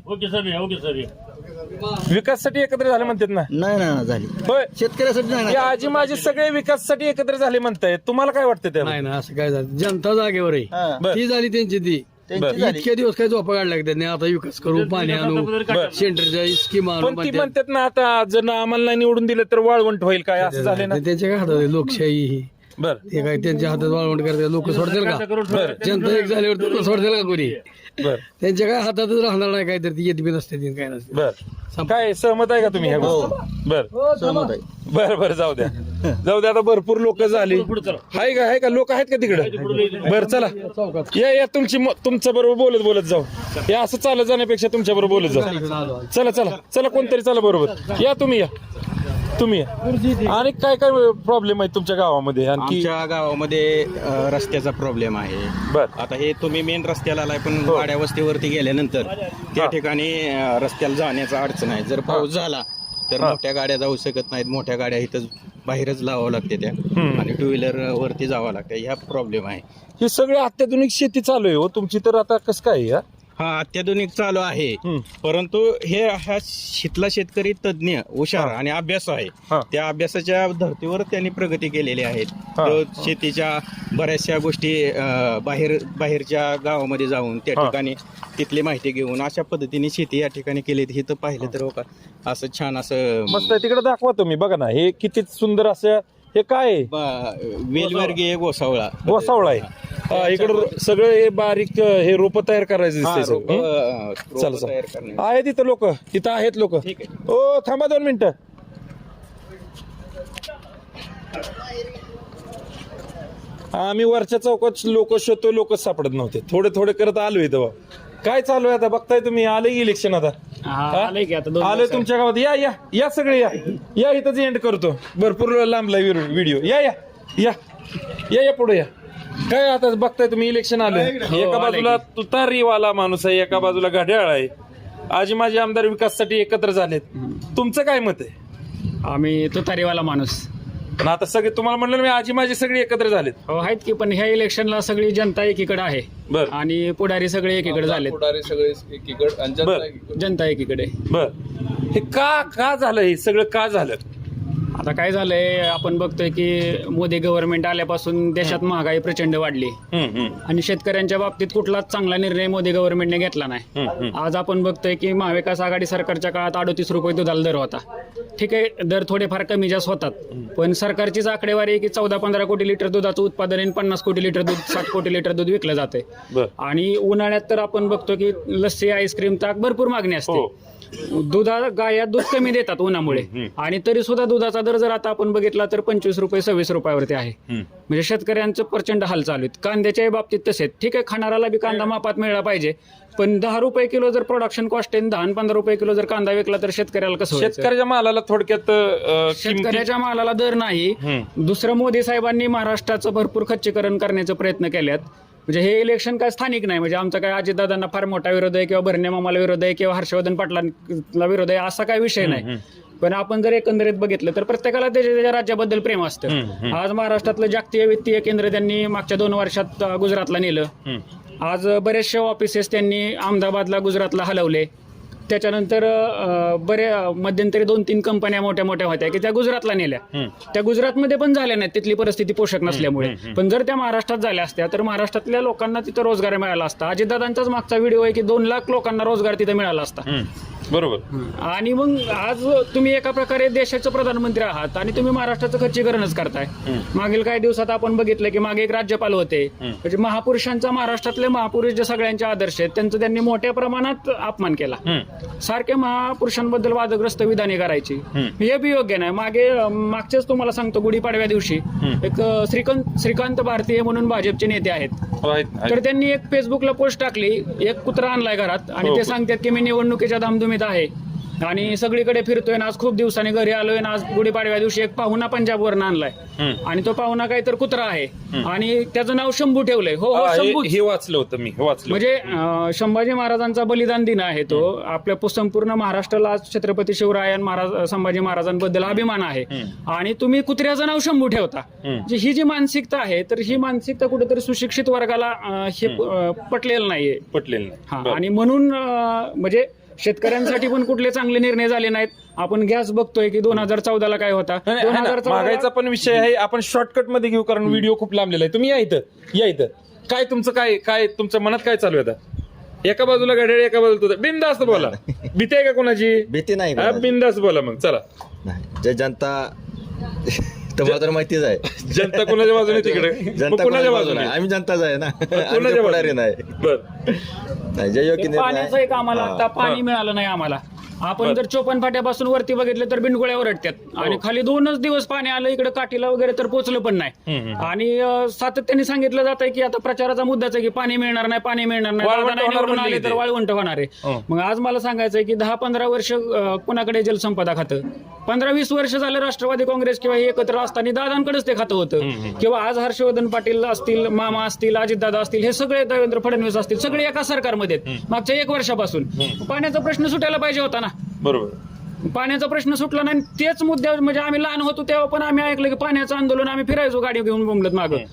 विकासासाठी एकत्र झाले म्हणतात ना? नाही ना झाली. होय. शेतकऱ्यासाठी नाही हे ना. आजी माझे सगळे विकासासाठी एकत्र झाले म्हणतायत. तुम्हाला काय वाटतं त्या? नाही ना, असं काय झालं? जनता जागेवर आहे. बर. ती झाली त्यांची ती. त्यांची झाली. इतके दिवस काय झोपा काढल्या त्यांनी. आता विकास करू, पाणी आणू, सेंटरच्या स्कीम आणू पण ती म्हणतात. म्हणतात ना, आता जर आम्हाला नाही निवडून दिलं तर वाळवंट होईल काय, असं झालं ना? त्यांच्या काय हातात आहे लोकशाही ही. बर. ते काय त्यांच्या हातात वाळवंट करतात, लोक सोडतील का? जनता एक झाल्यावर तुला सोडतील का कोणी? बर त्यांच्या काय हातातच राहणार नाही, काहीतरी ती येत बी नसते ती काय नसते. बर. काय सहमत आहे का तुम्ही ह्या गोष्टी? बर सहमत आहे. बर बर. जाऊ द्या जाऊ द्या. आता भरपूर लोक झाली. आहे का लोक आहेत का तिकडे? बर चला या तुमच्या बरोबर बोलत बोलत जाऊ. या असं चालत जाण्यापेक्षा तुमच्या बरोबर बोलत जाऊ. चला चला चला. कोणतरी चला बरोबर. या तुम्ही या. आणि काय काय प्रॉब्लेम आहे तुमच्या गावामध्ये? आणखी आमच्या गावामध्ये रस्त्याचा प्रॉब्लेम आहे. बर. आता हे तुम्ही मेन रस्त्याला आलाय, पण वाड्या वस्तीवरती गेल्यानंतर त्या ठिकाणी रस्त्याला जाण्याचा अडचण आहे. जर पाऊस झाला तर मोठ्या गाड्या जाऊ शकत नाहीत. मोठ्या गाड्या इथं बाहेरच लावावं लागते त्या, आणि टू व्हीलर वरती जावं लागतं. ह्या प्रॉब्लेम आहे. ही सगळी अत्याधुनिक शेती चालू आहे हो तुमची, तर आता कसं काय? हा अत्याधुनिक चालू आहे, परंतु ह्या शितला शेतकरी तज्ञ हुशार आणि अभ्यास आहे. त्या अभ्यासाच्या धर्तीवर त्यांनी प्रगती केलेली आहे. शेतीच्या बऱ्याचशा गोष्टी बाहेरच्या गावामध्ये जाऊन त्या ठिकाणी तिथली माहिती घेऊन अशा पद्धतीने शेती या ठिकाणी केली. हे तर पाहिलं तर असं छान असं मस्त आहे. तिकडे दाखवा तुम्ही. बघा ना, हे किती सुंदर असं. हे काय वेलवर्गीय गोसावळा आहे. इकडं सगळं हे बारीक हे रोप तयार करायचं दिसतंय. चला आहे तिथं लोक. तिथं आहेत लोक. ओ थांबा 2 मिनिटं. आम्ही वरच्या चौकात लोक शोधतो, लोकच सापडत नव्हते. थोडे थोडे करत आलोय तेव्हा. काय चालू आहे आता बघताय तुम्ही, आले इलेक्शन आता आलंय की आता 2 आलोय दिवसात. तुमच्या गावात. या या या सगळे या इथंच एंड करतो. भरपूर लांबला व्हिडिओ. या या या या या पुढे या. काय आता बघताय तुम्ही इलेक्शन आलं. एका बाजूला तुतारीवाला माणूस आहे, एका बाजूला घड्याळ आहे. आजी माझे आमदार विकासासाठी एकत्र झालेत. तुमचं काय मत आहे? आम्ही तुतारीवाला माणूस. पण आता सगळे तुम्हाला म्हणलं ना मी, आजी माझे सगळे एकत्र झालेत. हो आहेत की, पण ह्या इलेक्शनला सगळी जनता एकीकडे आहे बर आणि पुढारी सगळे एकीकडे झालेत. पुढारी सगळे एकीकडे आणि जनता बर एकीकडे. जनता एकीकडे. बर हे का झालं, हे सगळं का झालं? आता काय झालंय, आपण बघतोय की मोदी गव्हर्नमेंट आल्यापासून देशात महागाई प्रचंड वाढली आणि शेतकऱ्यांच्या बाबतीत कुठलाच चांगला निर्णय मोदी गव्हर्नमेंटने घेतला नाही. आज आपण बघतोय की महाविकास आघाडी सरकारच्या काळात 38 रुपये दुधाला दर होता. ठीक आहे, दर थोडेफार कमी जास्त होतात, पण सरकारचीच आकडेवारी आहे की 14-15 कोटी लिटर दुधाचं उत्पादन आणि 50 कोटी लिटर दूध, 60 कोटी लिटर दूध विकलं जाते. आणि उन्हाळ्यात तर आपण बघतो की लस्सी, आईस्क्रीम, ताक भरपूर मागणी असते. गाया दूध कमी देतात उन्हामुळे, आणि तरी सुद्धा दुधाचा दर जर आता आपण बघितला तर 25 रुपये 26 रुपयावरती आहे. म्हणजे शेतकऱ्यांचं प्रचंड हाल चालू आहेत. कांद्याच्याही बाबतीत तसेच. ठीक आहे, खाणाऱ्याला बी कांदा मापात मिळाला पाहिजे, पण 10 रुपये किलो जर प्रोडक्शन कॉस्ट आहे, 10-15 रुपये किलो जर कांदा विकला तर शेतकऱ्याला कसं व्हायचं? शेतकऱ्याच्या मालाला थोडक्यात शेतकऱ्याच्या मालाला दर नाही. दुसरं, मोदी साहेबांनी महाराष्ट्राचं भरपूर खच्चीकरण करण्याचा प्रयत्न केल्यात. म्हणजे हे इलेक्शन काय स्थानिक नाही, म्हणजे आमचा काय अजितदादांना फार मोठा विरोध आहे किंवा भरणे मामाला विरोध आहे किंवा हर्षवर्धन पाटलांना विरोध आहे असा काय विषय नाही. पण आपण जर एकंदरीत बघितलं तर प्रत्येकाला त्याच्या राज्याबद्दल प्रेम असतं. आज महाराष्ट्रातलं जागतिक वित्तीय केंद्र त्यांनी मागच्या 2 वर्षात गुजरातला नेलं. आज बरेचसे ऑफिसेस त्यांनी अहमदाबादला, गुजरातला हलवले. त्याच्यानंतर मध्यंतरी 2-3 कंपन्या मोठ्या मोठ्या होत्या की त्या गुजरातला नेल्या. त्या गुजरातमध्ये पण झाल्या नाहीत, तिथली परिस्थिती पोषक नसल्यामुळे. पण जर त्या महाराष्ट्रात झाल्या असत्या तर महाराष्ट्रातल्या लोकांना तिथं रोजगार मिळाला असता. अजितदादांचाच मागचा व्हिडिओ आहे की 2 लाख लोकांना रोजगार तिथं मिळाला असता. बरोबर. आणि मग आज तुम्ही एका प्रकारे देशाचे प्रधानमंत्री आहात आणि तुम्ही महाराष्ट्राचं खच्चीकरणच करताय. मागील काही दिवसात आपण बघितलं की मागे एक राज्यपाल होते, म्हणजे महापुरुषांचा, महाराष्ट्रातले महापुरुष जे सगळ्यांचे आदर्श आहेत त्यांचं त्यांनी मोठ्या प्रमाणात अपमान केला. सारखे महापुरुषांबद्दल वादग्रस्त विधाने करायची, हे बी योग्य नाही. मागच्याच तुम्हाला सांगतो, गुढीपाडव्या दिवशी एक श्रीकांत भारतीय म्हणून भाजपचे नेते आहेत, तर त्यांनी एक फेसबुकला पोस्ट टाकली, एक कुत्रा आणलाय घरात आणि ते सांगतात की मी निवडणुकीच्या धामधुमीत आहे आणि सगळीकडे फिरतोय ना, आज खूप दिवसांनी घरी आलोय ना, आज गुढीपाडव्या दिवशी एक पाहुणा पंजाबवरून आणलाय आणि तो पाहुणा काही तर कुत्रा आहे आणि त्याचं नाव शंभू ठेवलंय. हो, शंभू. हे वाचलं होतं मी, म्हणजे संभाजी महाराजांचा बलिदान दिन आहे तो. आपल्या संपूर्ण महाराष्ट्राला आज छत्रपती शिवराय संभाजी महाराजांबद्दल अभिमान आहे आणि तुम्ही कुत्र्याचं नाव शंभू ठेवता. ही जी मानसिकता आहे, तर ही मानसिकता कुठेतरी सुशिक्षित वर्गाला हे पटलेलं नाहीये. आणि म्हणून म्हणजे शेतकऱ्यांसाठी पण कुठले चांगले निर्णय झाले नाहीत. आपण गॅस बघतोय की 2014ला काय होता, 2014 महागाईचा पण विषय आहे. आपण शॉर्टकट मध्ये घेऊ कारण व्हिडिओ खूप लांबलेला आहे. तुम्ही या इथं काय तुमचं काय तुमच्या मनात काय चालू आहे आता? एका बाजूला घड्याळ, एका बाजूला बिनधास्त बोला. भीती आहे का कोणाची? भीती नाही, बिनधास्त बोला. मग चला. जे जनता तुम्हाला तर माहितीच आहे, जनता कोणाच्या बाजूने तिकडे, जनता कोणाच्या बाजूने? आम्ही जनताच आहे ना, कोणाच्या बाजूने नाही. बरं, जे योग्य पाण्याचं एक आम्हाला आता पाणी मिळालं नाही आम्हाला. आपण जर 54 फाट्यापासून वरती बघितलं तर बिनगोळ्या ओरडतात आणि खाली 2च दिवस पाणी आलं, इकडे काठीला वगैरे तर पोहोचलं पण नाही. आणि सातत्याने सांगितलं जात आहे की आता प्रचाराचा मुद्दाच आहे की पाणी मिळणार नाही, पाणी मिळणार नाही, निवडून आले तर वाळवंट होणार आहे. मग आज मला सांगायचंय की 10-15 वर्ष कोणाकडे जलसंपदा खातं, 15-20 वर्ष झालं राष्ट्रवादी काँग्रेस किंवा हे एकत्र असताना दादांकडेच ते खातं होतं. किंवा आज हर्षवर्धन पाटील असतील, मामा असतील, अजितदादा असतील, हे सगळे देवेंद्र फडणवीस असतील, सगळे एका सरकारमध्ये मागच्या 1 वर्षापासून. पाण्याचा प्रश्न सुटायला पाहिजे होता ना. बरोबर. पाण्याचा प्रश्न सुटला नाही. तेच मुद्दे, म्हणजे आम्ही लहान होतो तेव्हा पण आम्ही ऐकलं की पाण्याचं आंदोलन, आम्ही फिरायचो गाडी घेऊन बोंबलत मागं.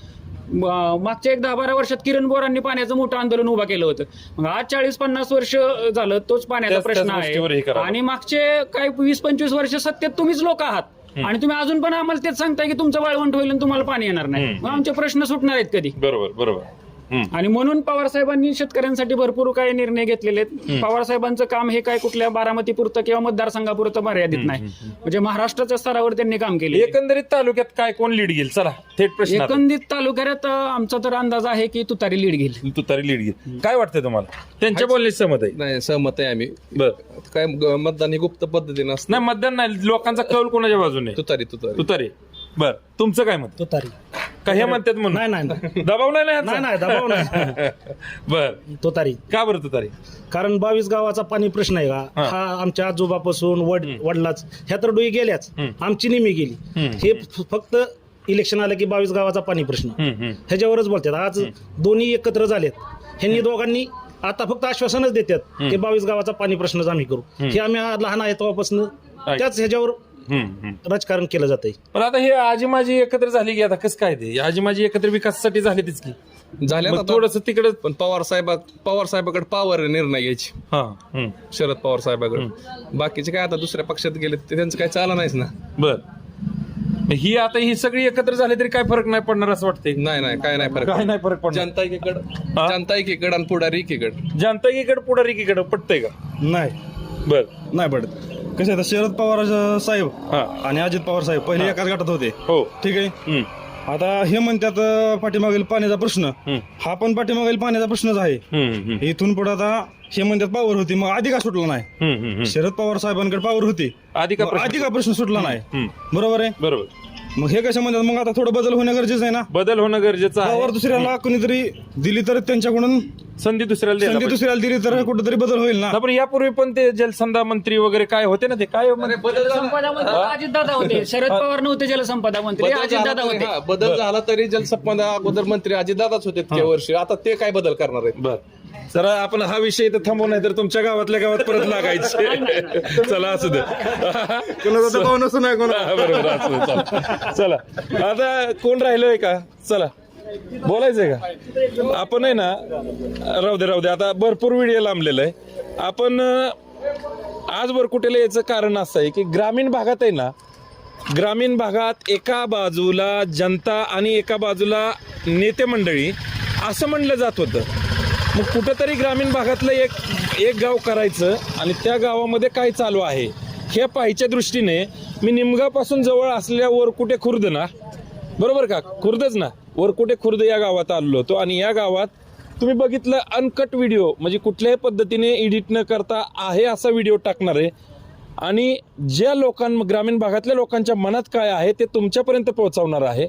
मागच्या 10-12 वर्षात किरण बोरांनी पाण्याचं मोठं आंदोलन उभा केलं होतं. मग आज 40-50 वर्ष झालं तोच पाण्याचा प्रश्न आहे. आणि मागचे काही 20-25 वर्ष सत्तेत तुम्हीच लोक आहात आणि तुम्ही अजून पण आम्हाला तेच सांगताय की तुमचं वाळवंट होईल आणि तुम्हाला पाणी येणार नाही. मग आमचे प्रश्न सुटणार आहेत कधी? बरोबर. आणि म्हणून पवार साहेबांनी शेतकऱ्यांसाठी भरपूर काही निर्णय घेतलेले आहेत. पवार साहेबांचं काम हे काय कुठल्या बारामतीपुरतं किंवा मतदारसंघापुरतं मर्यादित नाही, म्हणजे महाराष्ट्राच्या स्तरावर त्यांनी काम केले. एकंदरीत तालुक्यात काय कोण लीड घेईल? चला थेट प्रश्न. एकंदरीत तालुक्यात आमचा तर अंदाज आहे की तुतारी लीड घेईल. तुतारी लीड घेईल. काय वाटतंय तुम्हाला? त्यांच्या बोलण्याची सहमत आहे? नाही, सहमत आहे आम्ही. बरं, काय मतदान ही गुप्त पद्धतीने असतं. नाही मतदान नाही, लोकांचा कौल कोणाच्या बाजूने? तुतारी. बर, तुमचं काय मत? तुतारी. का हे म्हणतात म्हणून नाही नाही दबाव नाही ना नाही नाही दबाव नाही बर तो तारी का बरं तू तारी कारण 22 गावाचा पाणी प्रश्न आहे का हा आमच्या आजोबापासून वडिलाच ह्या तर डोई गेल्याच आमची निमी गेली हे फक्त इलेक्शन आलं की 22 गावाचा पाणी प्रश्न ह्याच्यावरच बोलतात आज दोन्ही एकत्र झालेत ह्यांनी दोघांनी आता फक्त आश्वासनच देतात की 22 गावाचा पाणी प्रश्नच आम्ही करू हे आम्ही लहान आहे तेव्हापासून त्याच ह्याच्यावर राजकारण केलं जातंय पण आता हे आजी माझी एकत्र झाली की आता कसं काय ते आजी माझी एकत्र विकासासाठी झाली तीच की झाल्या थोडस तिकडे पण पवार साहेबाकडे पावर निर्णय घ्यायची शरद पवार साहेबाकडे बाकीचे काय आता दुसऱ्या पक्षात गेले ते त्यांचं काय चाललं नाहीच ना बर ही सगळी एकत्र झाली तरी काय फरक नाही पडणार असं वाटतंय नाही काय नाही फरक काय नाही फरक पडणार जनता एकीकडे आणि पुढारी एकीकडे जनता एकीकडे पुढारी एकीकडे पटतंय का नाही बर नाही पडत कसं आहे शरद पवार साहेब आणि अजित पवार साहेब पहिले एकाच गटात होते हो ठीक आहे आता हे म्हणतात पाठीमागील पाण्याचा प्रश्न हा पण पाठीमागील पाण्याचा प्रश्नच आहे इथून पुढे आता हे म्हणतात पावर होती मग आधी का सुटला नाही शरद पवार साहेबांकडे पावर होती आधी का प्रश्न सुटला नाही बरोबर आहे बरोबर मग हे कशा म्हणतात मग आता थोडं बदल होणं गरजेचं आहे ना बदल होणं गरजेचं आहे पावर दुसऱ्याला कोणीतरी दिली तर त्यांच्याकडून संधी दुसऱ्याला द्यायला संधी दुसऱ्याला दिली तर कुठेतरी बदल होईल ना पण यापूर्वी पण ते जलसंधा मंत्री वगैरे काय होते ना ते काय जलसंपदा मंत्री अजितदादा होते शरद पवार नव्हते जलसंपदा मंत्री अजितदादा होते बदल झाला तरी जलसंपदा अगोदर मंत्री अजितदादाच होते त्या वर्षी आता ते काय बदल करणार आहेत बर जरा आपण हा विषय इथं थांबवू नाही तर तुमच्या गावातल्या गावात परत लागायचे चला असू दे बरोबर असू दे चला आता कोण राहिलोय का चला बोलायचंय का आपण आहे ना राहू दे आता भरपूर व्हिडिओ लांबलेला आहे आपण आज वरकुटेला याचं कारण असं आहे की ग्रामीण भागात आहे ना ग्रामीण भागात एका बाजूला जनता आणि एका बाजूला नेते मंडळी असं म्हणलं जात होतं मग कुठंतरी ग्रामीण भागातलं एक गाव करायचं आणि त्या गावामध्ये काय चालू आहे हे पाहायच्या दृष्टीने मी निमगापासून जवळ असलेल्या वरकुटे खुर्द ना बरोबर का खुर्दच ना वरकुटे खुर्द या गावात आलेलो होतो आणि या गावात तुम्ही बघितलं अनकट व्हिडिओ म्हणजे कुठल्याही पद्धतीने एडिट न करता आहे असा व्हिडिओ टाकणार आहे आणि ज्या ग्रामीण भागातल्या लोकांच्या मनात काय आहे ते तुमच्यापर्यंत पोहोचवणार आहे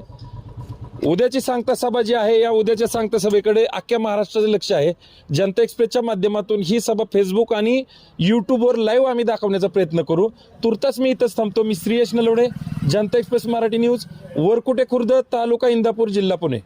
उद्याची सांगता सभा जी आहे या उद्याच्या सांगता सभेकडे अख्ख्या महाराष्ट्राचे लक्ष आहे जनता एक्सप्रेसच्या माध्यमातून ही सभा फेसबुक आणि यूट्यूबवर लाईव्ह आम्ही दाखवण्याचा प्रयत्न करू तुर्तास मी इथंच थांबतो मी श्रीयश नलवडे जनता एक्सप्रेस मराठी न्यूज वरकुटे खुर्द तालुका इंदापूर जिल्हा पुणे